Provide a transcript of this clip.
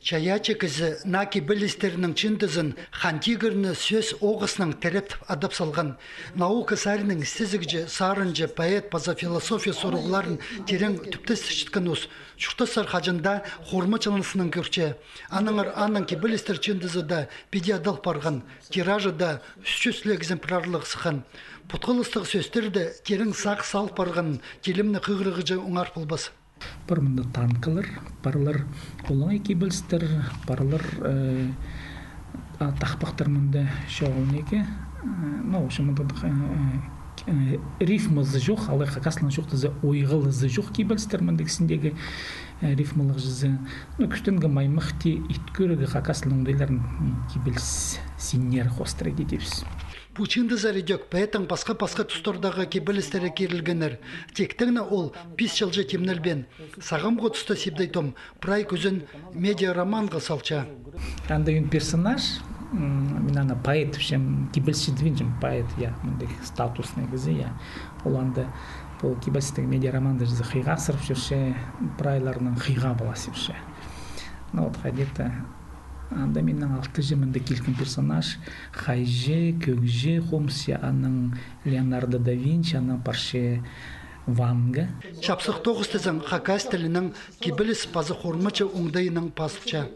Чаячекізі наки білістерінің чындызын хантигірні сөз оғысының тәрепті адап салған. Наука сәрінің істезігіже, сарынжы, поэт, база философия сұрғыларын терең түпті сішіткен ұс. Шуқтасар қажында хорма чанысының көрче. Анның ки білістер чындызы да педиадал барған. Тиражы да 300 экземплярлық сықан. Пұтқылыстық сөздерді терең сақ сал барған. Телімні қығырығыжы оңар болбас. Пармында танкалар, паралар олаңай кебілістер, паралар тақпақтармында шоғылнеке. Шымында рифмызы жоқ, алай хакаслан жоқтызы ойғылызы жоқ кебілістермінде кісіндегі рифмылық жызы. Күштенгі маймықты иткөрігі хакаслан ұндайларын кебіліс синер хостыры кетепіз. Пучинды заридек, поэтің басқа тұстардағы кебілістері керілгенер. Тектігіні ол 5 жылжы темнелбен. Сағым ғотысты сепдайтом, прай көзін медиа-романға салча. Андайын персонаж, мен ана поэт, кебілші двинжім поэт, міндек статусный кізі, ол анда бұл кебілістегі медиа-романды жызы қиға сырып жүрше, прайларының қиға баласы жүрше. Қадеті анда менің 6 жемінде келген персонаж Хайже, Көгже, Хомсия, аның Леонардо да Винчи, аның парше Ванга. Шапсық 9 тізің Хакас тілінің кебіліс пазы хормачы оңдайының пасылча.